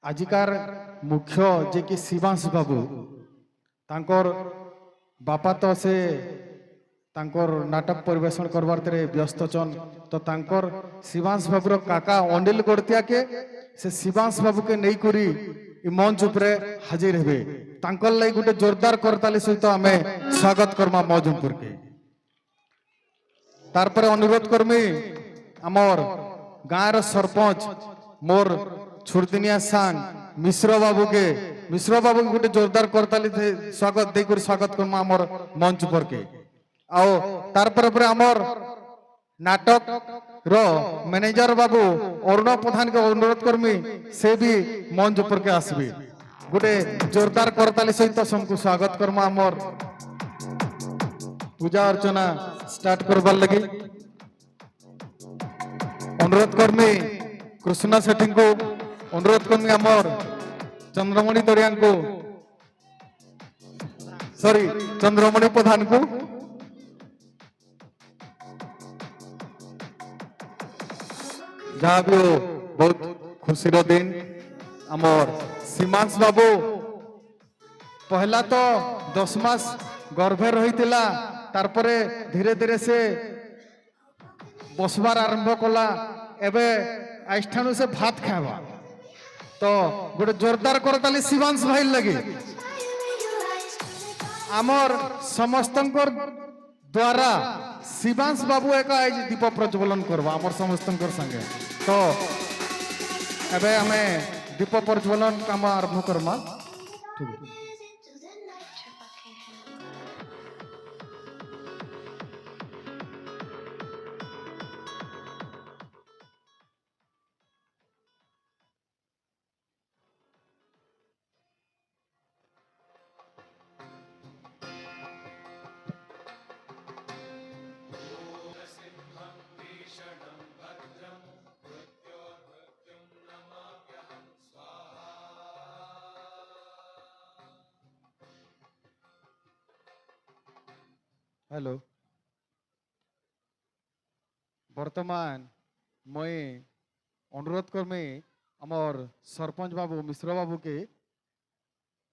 आजिकार मुख्य जे कि शिवांश बाबू तांकर बापा तो से तांकर नाटक परिवेशन करवार तरे व्यस्त चन तो तांकर शिवांश बाबूर काका अनिल गड़तिया के से शिवांश बाबू के नहीं करी मंच उपरे हाजिर हेबे तांकर लाई गुटे जोरदार करताली सहित आमे स्वागत करमा मौजमपुर के तारपर अनुरोध करमी आमर गाँव सरपंच मोर छुड़दिनिया सांग मिश्र बाबू के गोटे जोरदार करताली स्वागत देकर स्वागत करमा आमर मंच पर के आओ तारपर आमर नाटक रो मैनेजर बाबू अरुण प्रधान के अनुरोध करमी से भी मंच पर के आसबे गोटे जोरदार करताली सहित सबको स्वागत करमा आमर पूजा अर्चना स्टार्ट करबार लगी अनुरोध करमी कृष्णा सेठी को अनुरोध करमी आमर चंद्रमणि तोरिया को सॉरी चंद्रमणि प्रधान को जहाँ भी हो बहुत खुशी दिन आमर सीमांश बाबू पहला तो 10 मास गर्भे रही तारपरे धीरे धीरे से बसबार आरंभ कला एबे आइष्ठानु से भात खावा तो गोटे जोरदार करताली शिवांश भाई लगे आमर समस्त द्वारा शिवांश बाबू एक आज दीप प्रज्वलन करवा आमर समस्त संगे तो एबे हमें दीप प्रज्वलन काम आरंभ करमा ठीक है। हेलो वर्तमान मैं अनुरोध करमी आमर सरपंच बाबू मिश्र बाबू के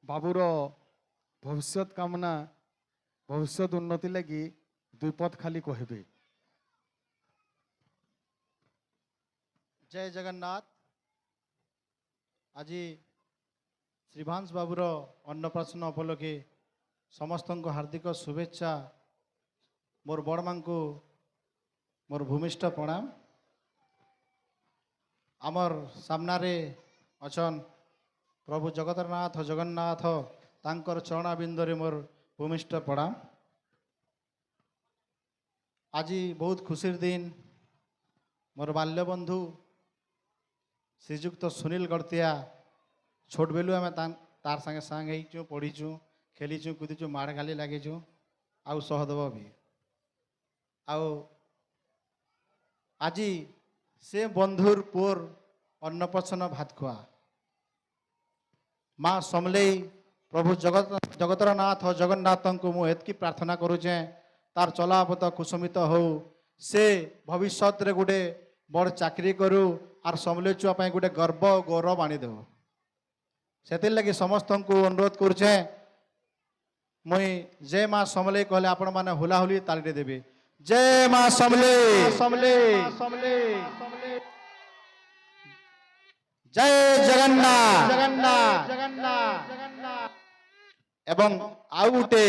बाबूर भविष्य कामना भविष्य उन्नति लगी दुई पद खाली कहबे। जय जगन्नाथ। आज श्रीभांश बाबूर अन्नप्राशन उपलक्षे समस्त को हार्दिक शुभेच्छा मोर बड़ मां को मोर भूमिष्ठ प्रणाम। आमर सामनारे अछन प्रभु जगतरनाथ जगन्नाथ तांकर चरणाबिंदरे मोर भूमिष्ठ प्रणाम। आज बहुत खुशीर दिन मोर बाल्य बंधु श्रीजुक्त सुनील गड़तिया छोट बेलू आम तार संगे सांग पढ़ीचु खेलीचु कूदीचु माड़ गाली लगिचु आउ सहदेव भी आउ आज से बंधुर पुर अन्नप्राशन भात खुआ माँ समलेई प्रभु जगतरनाथ जगन्नाथ को मुझे प्रार्थना करुचे तार चलापथ कुसुमित हो से भविष्य रे गोटे बड़ चाकरी करू आर समलेई छुआ गोटे गर्व गौरव आनीदेव से लगी समस्त को अनुरोध करुचे मुई जय माँ समलेई कहले आपण माने हुलाहुली ताली देबे। जय माँ समलेई समलेई समलेई जय जगन्नाथ जगन्नाथ जगन्नाथ एवं आउ गोटे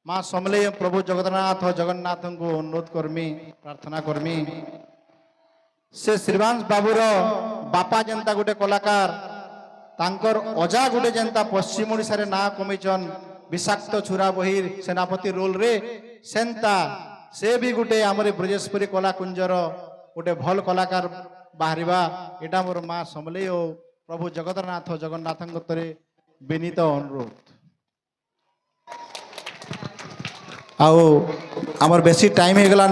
माँ समलेई प्रभु जगन्नाथ जगन्नाथ को अनुरोध करमी प्रार्थना करमी से श्रीवांश बाबूर बापा जनता गोटे कलाकार तांकर अजा गोटे जनता पश्चिम ओडिशा रे ना कमिचन विषाक्त छुरा बहिर सेनापति रोल रे सेंता से भी गोटे आमर ब्रजेश्वरी कलाकुंजर गोटे भल कलाकार बाहरिबा एटा मोर माँ समलेई और प्रभु जगतरनाथ जगन्नाथ विनीत अनुरोध। आउ आमर बेसी टाइम हो गला